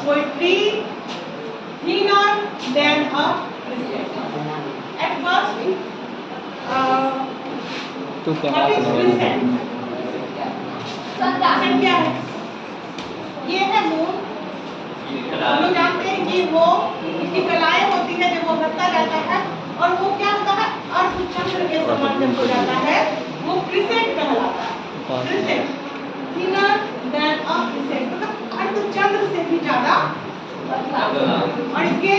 poetry thinner than a crescent. At first, what is crescent? Crescent क्या है? ये है मून। हम लोग जानते हैं कि वो इसकी कलाएं होती है जब वो बढ़ता जाता है और वो क्या होता है अर्ध चंद्र के समान जब हो जाता है वो क्रिसेंट कहलाता है। Crescent thinner than a crescent मतलब अर्ध चंद्र से भी ज्यादा पतला। और इसके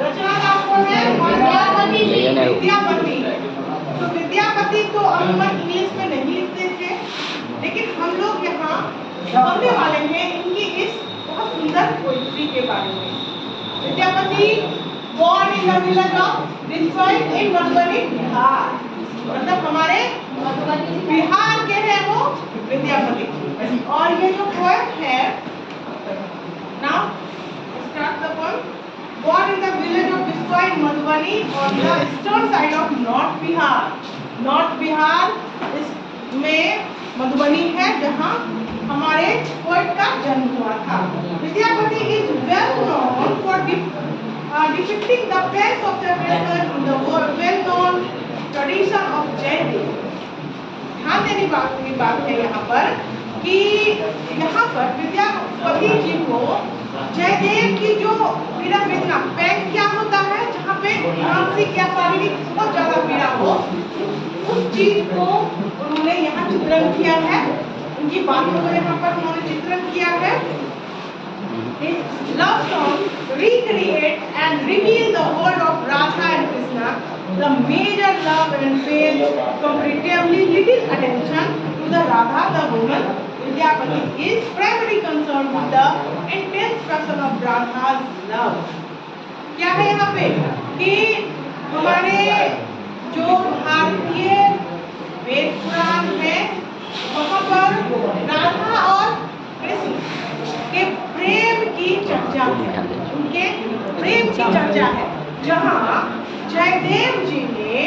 रचनाकार कौन है? विद्यापति। विद्यापति तो विद्यापति तो अमूमन इंग्लिश में नहीं लिखते थे, लेकिन हम लोग यहाँ पढ़ने वाले हैं इनकी इस बहुत सुंदर पोइट्री के बारे में। Vidyapati born in the village of Biswai in Madhubani Bihar, मतलब हमारे बिहार के हैं वो विद्यापति। और ये जो पोएम है, now start the poem. Born in the village of Biswai in Madhubani on the eastern side of North Bihar. North Bihar में मधुबनी है जहाँ हमारे पोएट का जन्म हुआ था। Vidyapati is well known for depicting the place of separation in the well-known tradition of Jaidev. ध्यान देने की बात है यहाँ पर कि यहाँ पर विद्यापति जी को जयदेव की जो पीड़ा वेदना पेन क्या होता है जहाँ पे मानसिक या शारीरिक बहुत ज्यादा पीड़ा हो उस चीज को उन्होंने यहाँ चित्रण किया है। उनकी बातों को यहाँ पर उन्होंने चित्रण किया है। Love song recreate and reveal the world of Radha and Krishna, the major love and pain, comparatively little attention to the Radha, the woman. Vidyapati is primarily concerned with the intense passion of Radha's love. क्या है यहाँ पे कि हमारे जो भारतीय वेद पुराण है वहाँ पर राधा और कृष्ण के प्रेम की चर्चा है, उनके प्रेम की चर्चा है, जहाँ जयदेव जी ने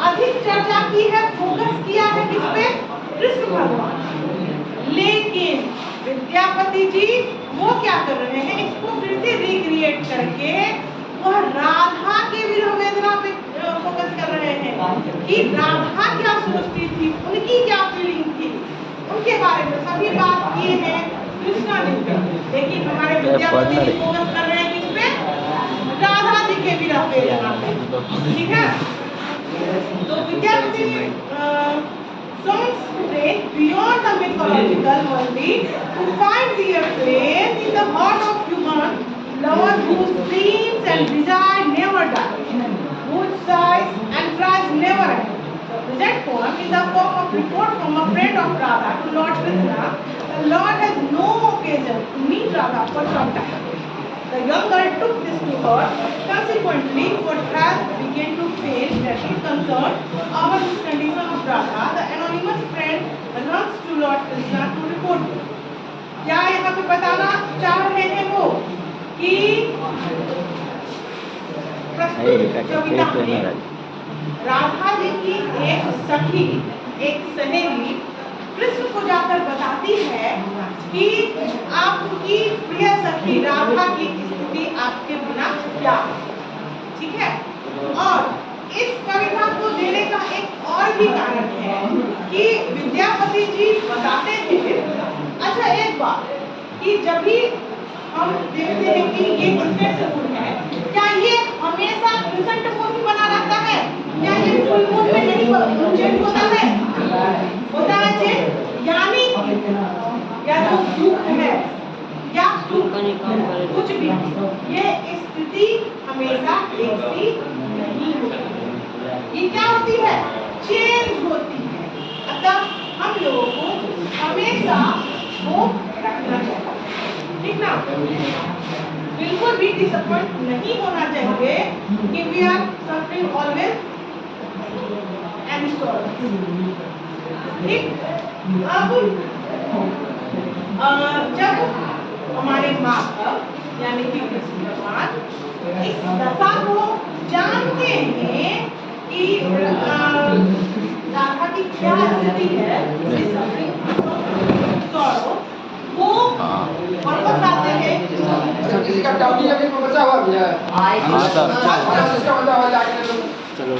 अधिक चर्चा की है, फोकस किया है किस पे? कृष्ण भगवान। लेकिन विद्यापति जी वो क्या कर रहे हैं, इसको फिर से रिक्रिएट करके वह राधा के विरह वेदना पे फोकस कर रहे हैं कि राधा क्या सोचती थी, उनकी क्या फीलिंग थी, उनके बारे में सभी बात किए हैं कृष्णा जी पे। लेकिन हमारे विद्यापति जी फोकस कर रहे हैं किस पे? राधा जी के विरह वेदना पे। ठीक है, तो Vidyapati songs stray beyond the mythological only to find their place in the heart of human lovers whose dreams and desires never die, whose sighs and cries never end. The present poem is the form of report from a friend of Radha to Lord Krishna. The Lord has no occasion to meet Radha for some time. The young girl took this to heart. Consequently, what has begun to fail that is concerned over this condition of Radha, the anonymous friend runs to Lord Krishna to report it. क्या यहाँ पे बताना चाह रहे हैं वो कि प्रस्तुत कविता में राधा जी की एक सखी, एक सहेली कृष्ण को जाकर बताती है कि आपकी प्रिय सखी राधा की स्थिति आपके बिना क्या है। ठीक है, और इस कविता को देने का एक और भी कारण है कि विद्यापति जी बताते थे। अच्छा, एक बात कि जब भी हम देखते हैं कि ये क्रिसेंट मून है, क्या ये हमेशा क्रिसेंट मून ही बना रहता है? क्या ये फुल मून में नहीं चेंज होता है? होता है चेंज, यानी या तो दुख है या सुख, कुछ भी, ये स्थिति हमेशा एक सी नहीं होती। ये क्या होती है? चेंज होती है। अतः हम लोगों को हमेशा वो रखना चाहिए। ठीक ना? बिल्कुल भी डिसअपॉइंट नहीं होना चाहिए कि we are suffering always and sorry. ठीक, अब जब हमारे माता यानी कि कृष्ण भगवान इस दशा को जानते हैं कि राधा की क्या स्थिति है, वो वापस आते हैं जाओगी जब इसमें बचा हुआ भी है। हाँ सर इसका बचा हुआ जाके चलो